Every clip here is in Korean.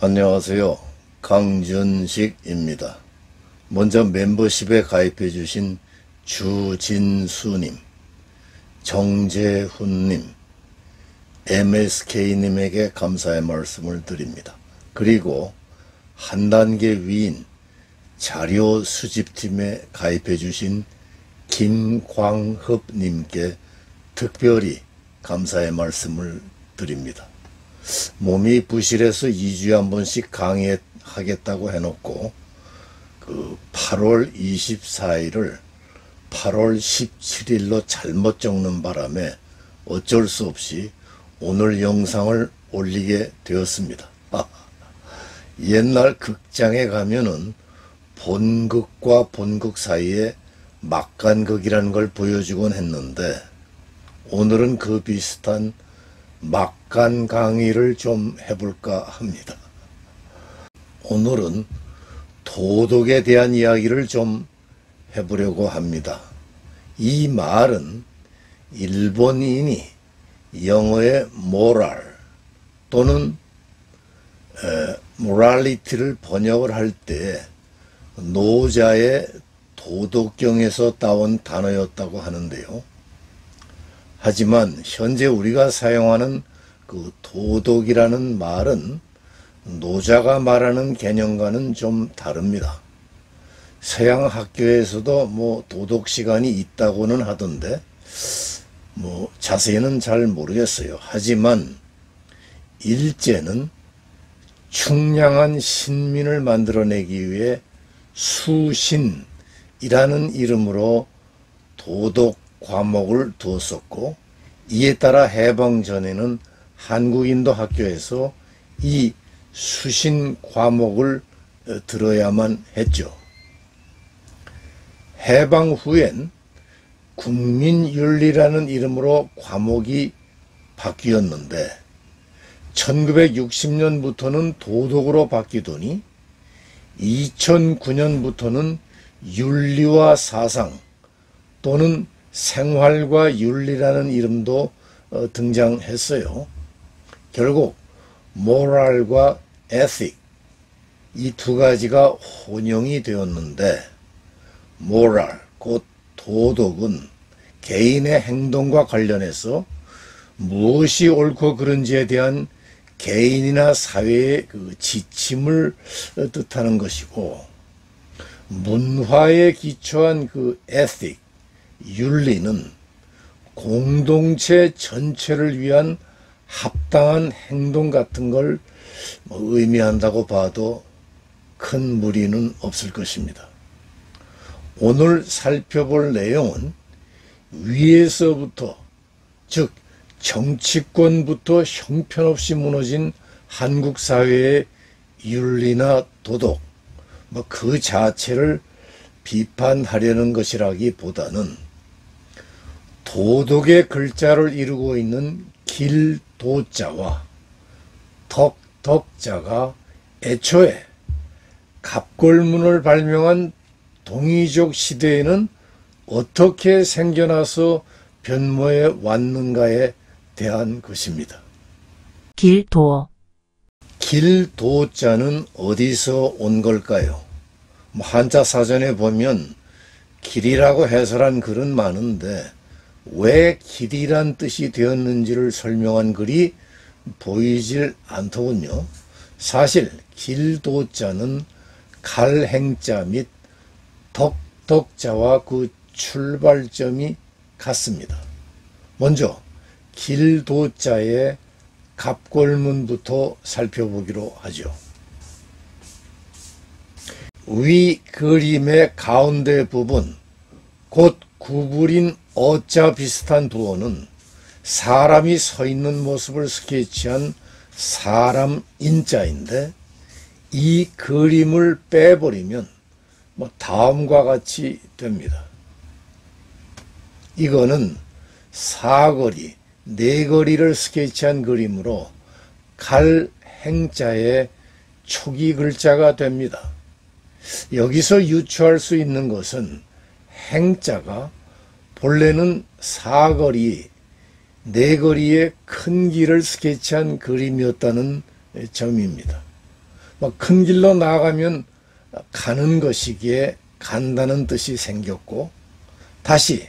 안녕하세요. 강준식입니다. 먼저 멤버십에 가입해 주신 주진수님, 정재훈님, MSK님에게 감사의 말씀을 드립니다. 그리고 한 단계 위인 자료 수집팀에 가입해 주신 김광흡님께 특별히 감사의 말씀을 드립니다. 몸이 부실해서 2주에 한 번씩 강의하겠다고 해놓고 8월 24일을 8월 17일로 잘못 적는 바람에 어쩔 수 없이 오늘 영상을 올리게 되었습니다. 옛날 극장에 가면은 본극과 본극 사이에 막간극이라는 걸 보여주곤 했는데, 오늘은 그 비슷한 막간 강의를 좀 해볼까 합니다. 오늘은 도덕에 대한 이야기를 좀 해보려고 합니다. 이 말은 일본인이 영어의 moral 또는 morality를 번역을 할 때 노자의 도덕경에서 따온 단어였다고 하는데요. 하지만 현재 우리가 사용하는 그 도덕이라는 말은 노자가 말하는 개념과는 좀 다릅니다. 서양 학교에서도 도덕 시간이 있다고는 하던데 자세히는 잘 모르겠어요. 하지만 일제는 충량한 신민을 만들어내기 위해 수신이라는 이름으로 도덕 과목을 두었었고, 이에 따라 해방 전에는 한국인도 학교에서 이 수신 과목을 들어야만 했죠. 해방 후엔 국민윤리라는 이름으로 과목이 바뀌었는데 1960년부터는 도덕으로 바뀌더니 2009년부터는 윤리와 사상 또는 생활과 윤리라는 이름도 등장했어요. 결국 moral과 ethic, 이 두 가지가 혼용이 되었는데, moral, 곧 도덕은 개인의 행동과 관련해서 무엇이 옳고 그른지에 대한 개인이나 사회의 지침을 뜻하는 것이고, 문화에 기초한 ethic, 윤리는 공동체 전체를 위한 합당한 행동 같은 걸 의미한다고 봐도 큰 무리는 없을 것입니다. 오늘 살펴볼 내용은 위에서부터, 즉 정치권부터 형편없이 무너진 한국 사회의 윤리나 도덕, 그 자체를 비판하려는 것이라기보다는 도덕의 글자를 이루고 있는 길도자와 덕자가 애초에 갑골문을 발명한 동이족 시대에는 어떻게 생겨나서 변모해 왔는가에 대한 것입니다. 길도자는 어디서 온 걸까요? 한자 사전에 보면 길이라고 해설한 글은 많은데 왜 길이란 뜻이 되었는지를 설명한 글이 보이질 않더군요. 사실 길도자는 갈행자 및 덕자와 그 출발점이 같습니다. 먼저 길도자의 갑골문부터 살펴보기로 하죠. 위 그림의 가운데 부분, 곧 구부린 어자 비슷한 부호는 사람이 서 있는 모습을 스케치한 사람 인자인데, 이 그림을 빼버리면 다음과 같이 됩니다. 이거는 사거리, 네거리를 스케치한 그림으로 갈 행자의 초기 글자가 됩니다. 여기서 유추할 수 있는 것은 행자가 본래는 사거리, 네거리의 큰 길을 스케치한 그림이었다는 점입니다. 큰 길로 나아가면 가는 것이기에 간다는 뜻이 생겼고, 다시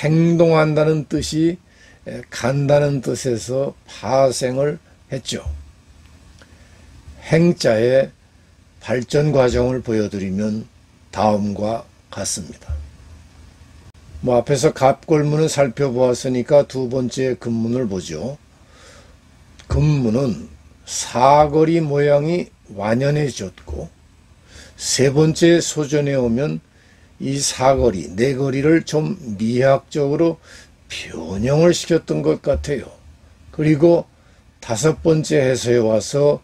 행동한다는 뜻이 간다는 뜻에서 파생을 했죠. 행자의 발전 과정을 보여드리면 다음과 같습니다. 앞에서 갑골문을 살펴보았으니까 두 번째 금문을 보죠. 금문은 사거리 모양이 완연해졌고, 세 번째 소전에 오면 이 사거리, 네거리를 좀 미학적으로 변형을 시켰던 것 같아요. 그리고 다섯 번째 해서에 와서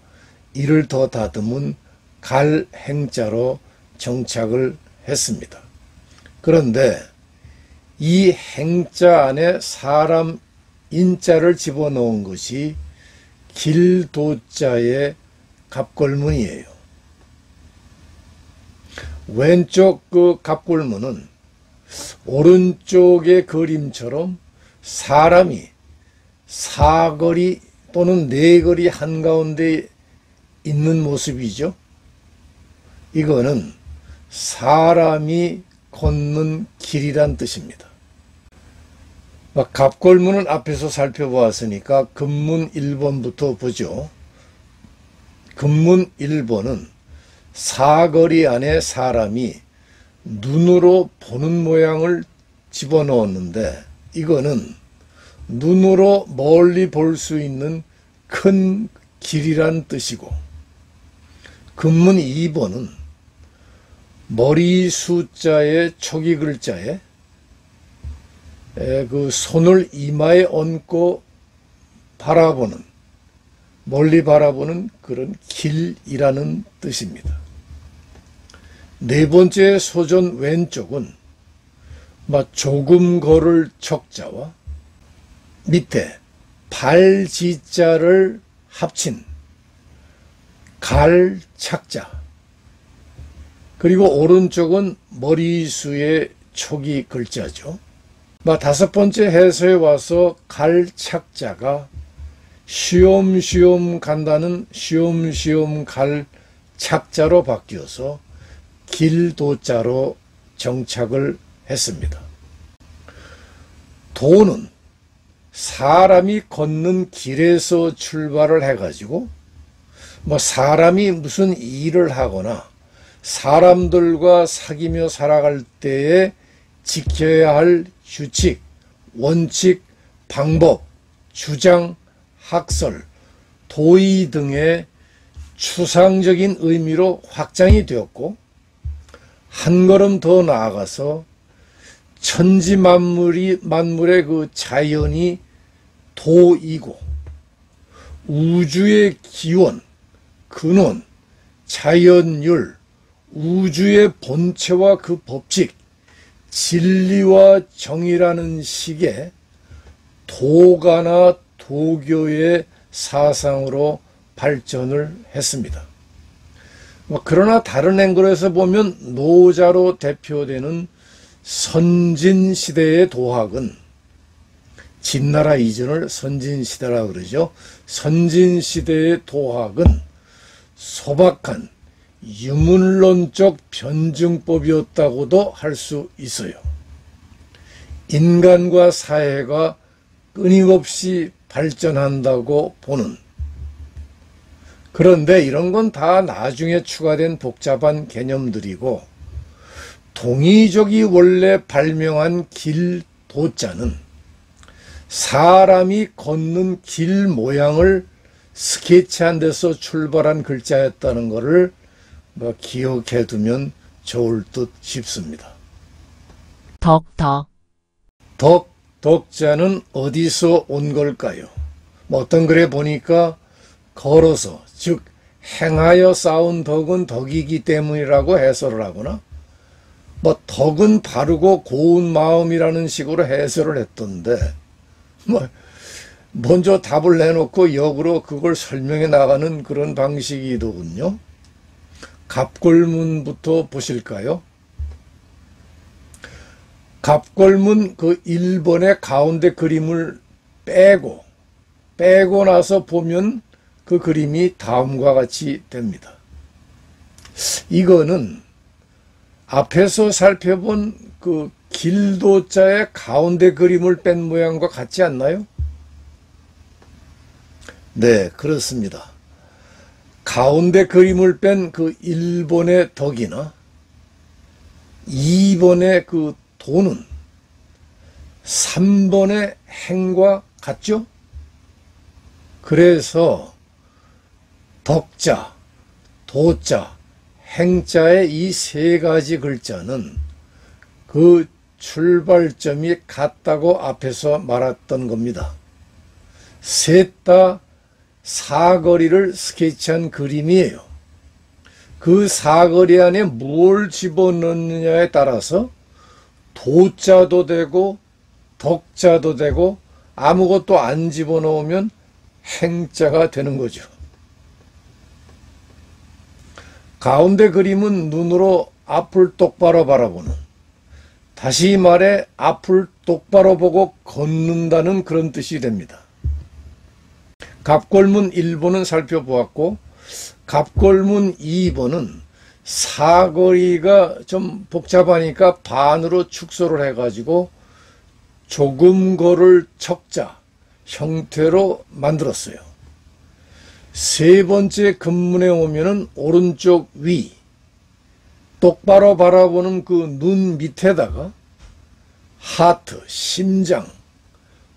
이를 더 다듬은 갈행자로 정착을 했습니다. 그런데 이 행자 안에 사람 인자를 집어넣은 것이 길도자의 갑골문이에요. 왼쪽 그 갑골문은 오른쪽의 그림처럼 사람이 사거리 또는 네거리 한가운데 있는 모습이죠. 이거는 사람이 걷는 길이란 뜻입니다. 갑골문은 앞에서 살펴보았으니까 금문 1번부터 보죠. 금문 1번은 사거리 안에 사람이 눈으로 보는 모양을 집어넣었는데, 이거는 눈으로 멀리 볼 수 있는 큰 길이란 뜻이고, 금문 2번은 머리 숫자의 초기 글자에 그 손을 이마에 얹고 바라보는, 멀리 바라보는 그런 길이라는 뜻입니다. 네 번째 소전 왼쪽은 조금 걸을 척자와 밑에 발지자를 합친 갈착자, 그리고 오른쪽은 머리수의 초기 글자죠. 다섯 번째 해서에 와서 갈착자가 쉬엄쉬엄 간다는 쉬엄쉬엄 갈착자로 바뀌어서 길도자로 정착을 했습니다. 도는 사람이 걷는 길에서 출발을 해가지고 사람이 무슨 일을 하거나 사람들과 사귀며 살아갈 때에 지켜야 할 규칙, 원칙, 방법, 주장, 학설, 도의 등의 추상적인 의미로 확장이 되었고, 한 걸음 더 나아가서 천지만물의 그 자연이 도이고, 우주의 기원, 근원, 자연율, 우주의 본체와 그 법칙, 진리와 정의라는 식의 도가나 도교의 사상으로 발전을 했습니다. 그러나 다른 앵글에서 보면 노자로 대표되는 선진시대의 도학은, 진나라 이전을 선진시대라고 그러죠. 선진시대의 도학은 소박한 유물론적 변증법이었다고도 할 수 있어요. 인간과 사회가 끊임없이 발전한다고 보는. 그런데 이런 건 다 나중에 추가된 복잡한 개념들이고, 동의족이 원래 발명한 길도자는 사람이 걷는 길 모양을 스케치한 데서 출발한 글자였다는 것을 기억해 두면 좋을 듯 싶습니다. 덕자는 어디서 온 걸까요? 어떤 글에 보니까 걸어서, 즉 행하여 쌓은 덕은 덕이기 때문이라고 해설을 하거나, 덕은 바르고 고운 마음이라는 식으로 해설을 했던데, 먼저 답을 내놓고 역으로 그걸 설명해 나가는 그런 방식이더군요. 갑골문부터 보실까요? 갑골문 그 1번의 가운데 그림을 빼고 나서 보면 그 그림이 다음과 같이 됩니다. 이거는 앞에서 살펴본 그 길도자의 가운데 그림을 뺀 모양과 같지 않나요? 네, 그렇습니다. 가운데 그림을 뺀 그 1번의 덕이나 2번의 그 도는 3번의 행과 같죠? 그래서 덕자, 도자, 행자의 이 세 가지 글자는 그 출발점이 같다고 앞에서 말했던 겁니다. 셋 다 사거리를 스케치한 그림이에요. 그 사거리 안에 뭘 집어넣느냐에 따라서 도자도 되고 덕자도 되고 아무것도 안 집어넣으면 행자가 되는 거죠. 가운데 그림은 눈으로 앞을 똑바로 바라보는, 다시 말해 앞을 똑바로 보고 걷는다는 그런 뜻이 됩니다. 갑골문 1번은 살펴보았고 갑골문 2번은 사거리가 좀 복잡하니까 반으로 축소를 해가지고 조금 걸을 척자 형태로 만들었어요. 세 번째 금문에 오면은 오른쪽 위 똑바로 바라보는 그 눈 밑에다가 하트, 심장,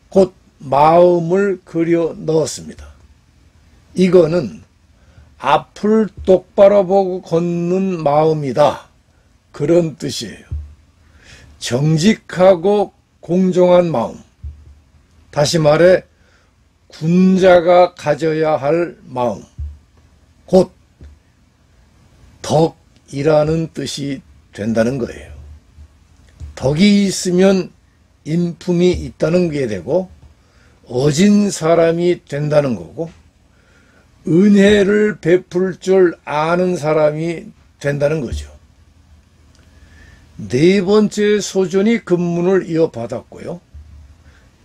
곧 마음을 그려 넣었습니다. 이거는 앞을 똑바로 보고 걷는 마음이다, 그런 뜻이에요. 정직하고 공정한 마음, 다시 말해 군자가 가져야 할 마음, 곧 덕이라는 뜻이 된다는 거예요. 덕이 있으면 인품이 있다는 게 되고 어진 사람이 된다는 거고 은혜를 베풀 줄 아는 사람이 된다는 거죠. 네 번째 소전이 금문을 이어받았고요.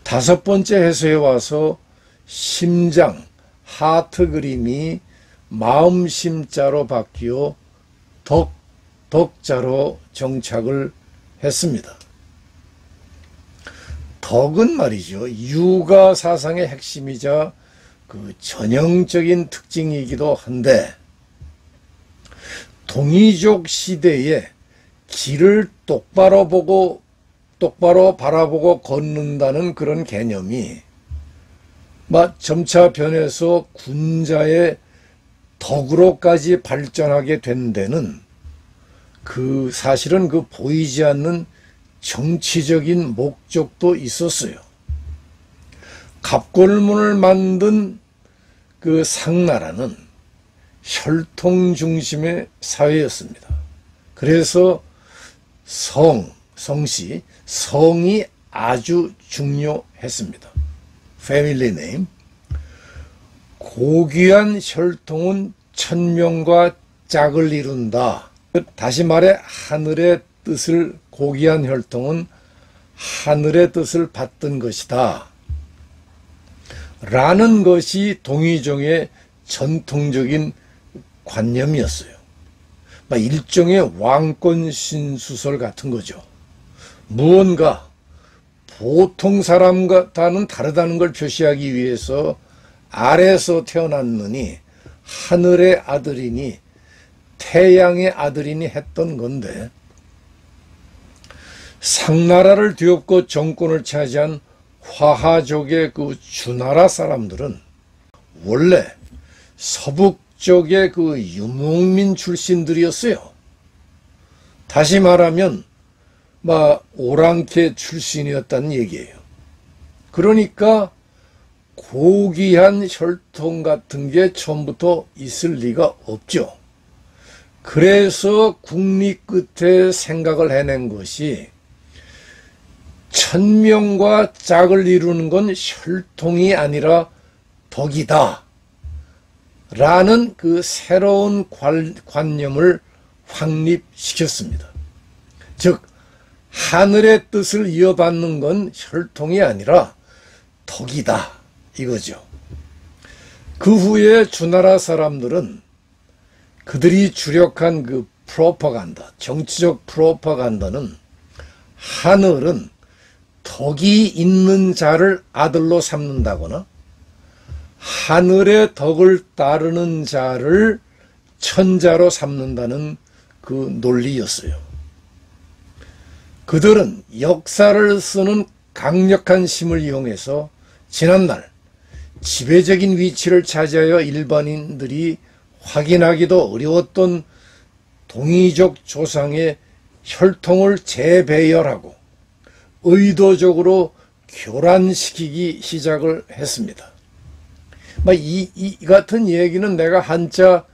다섯 번째 해서에 와서 심장, 하트 그림이 마음 심자로 바뀌어 덕자로 정착을 했습니다. 덕은 말이죠, 유가 사상의 핵심이자 그 전형적인 특징이기도 한데 동이족 시대에 길을 똑바로 바라보고 걷는다는 그런 개념이 점차 변해서 군자의 덕으로까지 발전하게 된 데는 그 사실은 그 보이지 않는 정치적인 목적도 있었어요. 갑골문을 만든 그 상나라는 혈통 중심의 사회였습니다. 그래서 성씨, 성이 아주 중요했습니다. 패밀리 네임. 고귀한 혈통은 천명과 짝을 이룬다. 다시 말해 하늘의 뜻을, 고귀한 혈통은 하늘의 뜻을 받던 것이다 라는 것이 동이종의 전통적인 관념이었어요. 일종의 왕권 신수설 같은 거죠. 무언가 보통 사람과는 다르다는 걸 표시하기 위해서 아래에서 태어났느니 하늘의 아들이니 태양의 아들이니 했던 건데, 상나라를 뒤엎고 정권을 차지한 화하족의 그 주나라 사람들은 원래 서북 쪽의 그 유목민 출신들이었어요. 다시 말하면 오랑캐 출신이었다는 얘기예요. 그러니까 고귀한 혈통 같은 게 처음부터 있을 리가 없죠. 그래서 국리 끝에 생각을 해낸 것이 천명과 짝을 이루는 건 혈통이 아니라 덕이다 라는 그 새로운 관념을 확립시켰습니다. 즉 하늘의 뜻을 이어받는 건 혈통이 아니라 덕이다 이거죠. 그 후에 주나라 사람들은 그들이 주력한 그 프로파간다, 정치적 프로파간다는 하늘은 덕이 있는 자를 아들로 삼는다거나 하늘의 덕을 따르는 자를 천자로 삼는다는 그 논리였어요. 그들은 역사를 쓰는 강력한 힘을 이용해서 지난날 지배적인 위치를 차지하여 일반인들이 확인하기도 어려웠던 동이족 조상의 혈통을 재배열하고 의도적으로 교란시키기 시작을 했습니다. 이 같은 얘기는 내가 한자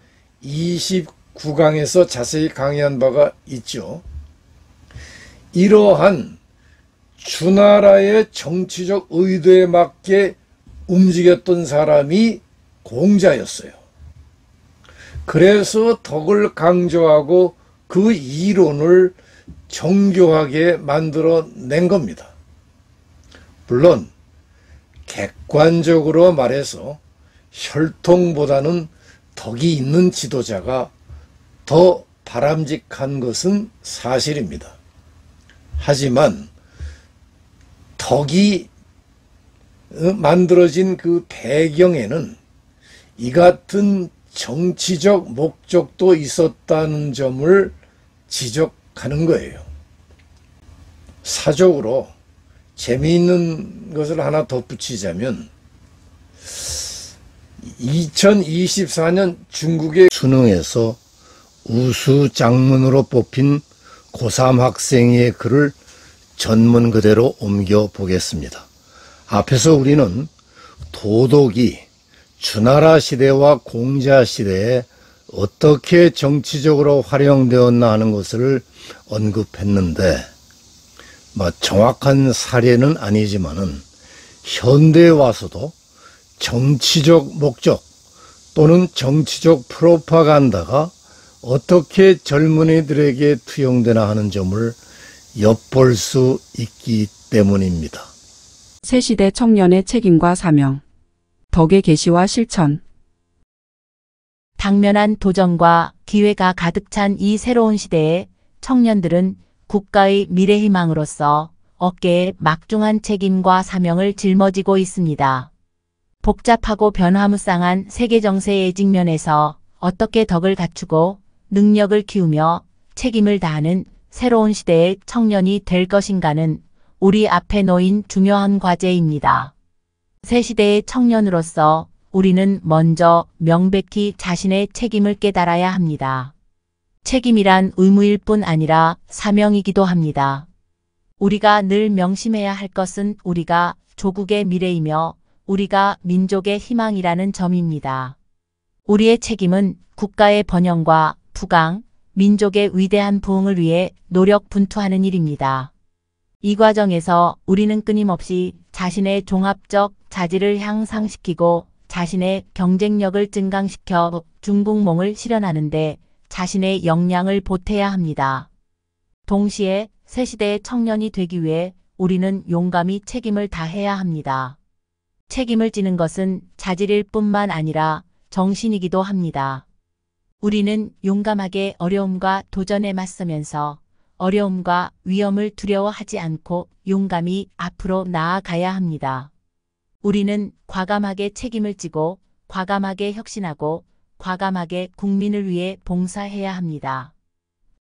29강에서 자세히 강의한 바가 있죠. 이러한 주나라의 정치적 의도에 맞게 움직였던 사람이 공자였어요. 그래서 덕을 강조하고 그 이론을 정교하게 만들어낸 겁니다. 물론 객관적으로 말해서 혈통보다는 덕이 있는 지도자가 더 바람직한 것은 사실입니다. 하지만 덕이 만들어진 그 배경에는 이 같은 정치적 목적도 있었다는 점을 지적하는 거예요. 사적으로 재미있는 것을 하나 덧붙이자면 2024년 중국의 수능에서 우수 장문으로 뽑힌 고3 학생의 글을 전문 그대로 옮겨 보겠습니다. 앞에서 우리는 도덕이 주나라 시대와 공자 시대에 어떻게 정치적으로 활용되었나 하는 것을 언급했는데 정확한 사례는 아니지만은 현대에 와서도 정치적 목적 또는 정치적 프로파간다가 어떻게 젊은이들에게 투영되나 하는 점을 엿볼 수 있기 때문입니다. 새 시대 청년의 책임과 사명, 덕의 계시와 실천. 당면한 도전과 기회가 가득 찬 이 새로운 시대에 청년들은 국가의 미래 희망으로서 어깨에 막중한 책임과 사명을 짊어지고 있습니다. 복잡하고 변화무쌍한 세계 정세에 직면해서 어떻게 덕을 갖추고 능력을 키우며 책임을 다하는 새로운 시대의 청년이 될 것인가는 우리 앞에 놓인 중요한 과제입니다. 새 시대의 청년으로서 우리는 먼저 명백히 자신의 책임을 깨달아야 합니다. 책임이란 의무일 뿐 아니라 사명이기도 합니다. 우리가 늘 명심해야 할 것은 우리가 조국의 미래이며 우리가 민족의 희망이라는 점입니다. 우리의 책임은 국가의 번영과 부강, 민족의 위대한 부흥을 위해 노력 분투하는 일입니다. 이 과정에서 우리는 끊임없이 자신의 종합적 자질을 향상시키고 자신의 경쟁력을 증강시켜 중국몽을 실현하는 데 자신의 역량을 보태야 합니다. 동시에 새 시대의 청년이 되기 위해 우리는 용감히 책임을 다해야 합니다. 책임을 지는 것은 자질일 뿐만 아니라 정신이기도 합니다. 우리는 용감하게 어려움과 도전에 맞서면서 어려움과 위험을 두려워하지 않고 용감히 앞으로 나아가야 합니다. 우리는 과감하게 책임을 지고 과감하게 혁신하고 과감하게 국민을 위해 봉사해야 합니다.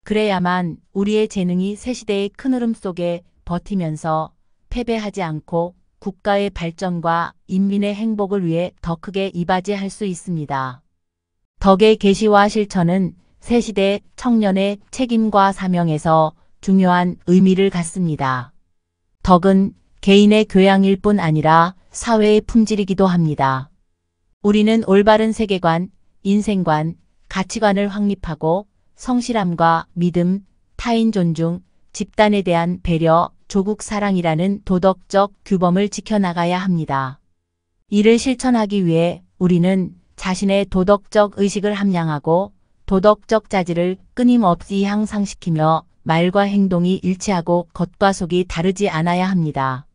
그래야만 우리의 재능이 새 시대의 큰 흐름 속에 버티면서 패배하지 않고 국가의 발전과 인민의 행복을 위해 더 크게 이바지할 수 있습니다. 덕의 계시와 실천은 새 시대 청년의 책임과 사명에서 중요한 의미를 갖습니다. 덕은 개인의 교양일 뿐 아니라 사회의 품질이기도 합니다. 우리는 올바른 세계관, 인생관, 가치관을 확립하고 성실함과 믿음, 타인 존중, 집단에 대한 배려, 조국 사랑이라는 도덕적 규범을 지켜나가야 합니다. 이를 실천하기 위해 우리는 자신의 도덕적 의식을 함양하고 도덕적 자질을 끊임없이 향상시키며 말과 행동이 일치하고 겉과 속이 다르지 않아야 합니다.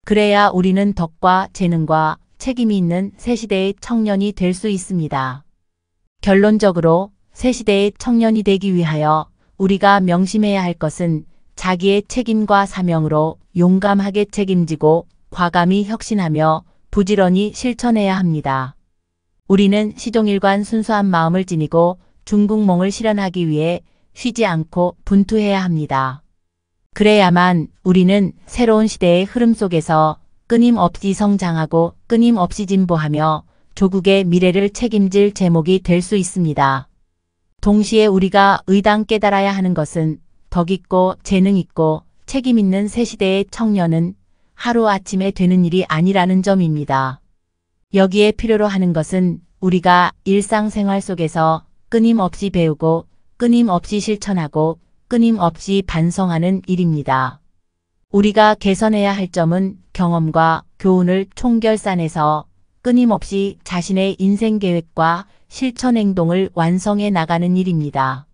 그래야 우리는 덕과 재능과 책임이 있는 새 시대의 청년이 될 수 있습니다. 결론적으로 새 시대의 청년이 되기 위하여 우리가 명심해야 할 것은 자기의 책임과 사명으로 용감하게 책임지고 과감히 혁신하며 부지런히 실천해야 합니다. 우리는 시종일관 순수한 마음을 지니고 중국몽을 실현하기 위해 쉬지 않고 분투해야 합니다. 그래야만 우리는 새로운 시대의 흐름 속에서 끊임없이 성장하고 끊임없이 진보하며 조국의 미래를 책임질 제목이 될 수 있습니다. 동시에 우리가 의당 깨달아야 하는 것은 덕 있고 재능 있고 책임 있는 새 시대의 청년은 하루아침에 되는 일이 아니라는 점입니다. 여기에 필요로 하는 것은 우리가 일상생활 속에서 끊임없이 배우고 끊임없이 실천하고 끊임없이 반성하는 일입니다. 우리가 개선해야 할 점은 경험과 교훈을 총결산해서 끊임없이 자신의 인생 계획과 실천 행동을 완성해 나가는 일입니다.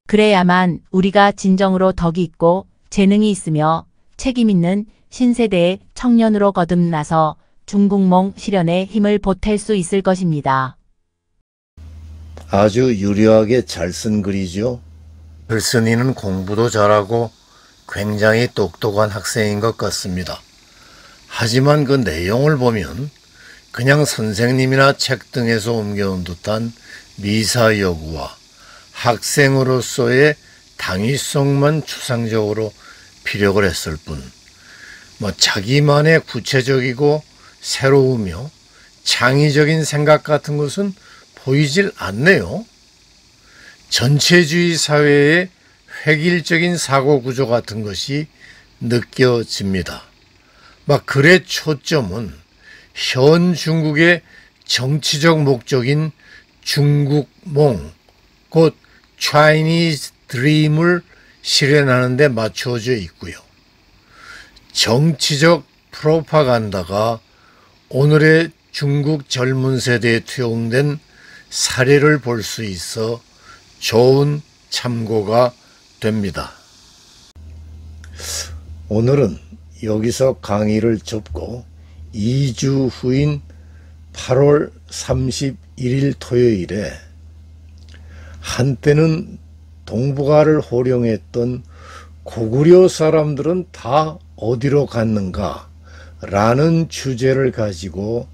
그래야만 우리가 진정으로 덕이 있고 재능이 있으며 책임 있는 신세대의 청년으로 거듭나서 중국몽 실현에 힘을 보탤 수 있을 것입니다. 아주 유려하게 잘 쓴 글이죠. 글쓴이는 공부도 잘하고 굉장히 똑똑한 학생인 것 같습니다. 하지만 그 내용을 보면 그냥 선생님이나 책 등에서 옮겨온 듯한 미사여구와 학생으로서의 당위성만 추상적으로 피력을 했을 뿐, 자기만의 구체적이고 새로우며 창의적인 생각 같은 것은 보이질 않네요. 전체주의 사회의 획일적인 사고구조 같은 것이 느껴집니다. 글의 초점은 현 중국의 정치적 목적인 중국몽, 곧 Chinese Dream을 실현하는 데 맞춰져 있고요. 정치적 프로파간다가 오늘의 중국 젊은 세대에 투영된 사례를 볼 수 있어 좋은 참고가 됩니다. 오늘은 여기서 강의를 접고 2주 후인 8월 31일 토요일에 한때는 동북아를 호령했던 고구려 사람들은 다 어디로 갔는가 라는 주제를 가지고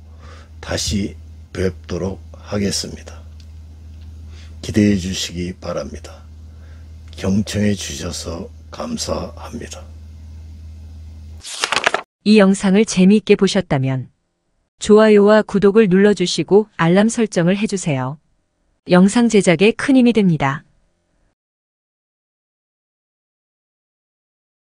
다시 뵙도록 하겠습니다. 기대해 주시기 바랍니다. 경청해 주셔서 감사합니다. 이 영상을 재미있게 보셨다면 좋아요와 구독을 눌러주시고 알람 설정을 해주세요. 영상 제작에 큰 힘이 됩니다.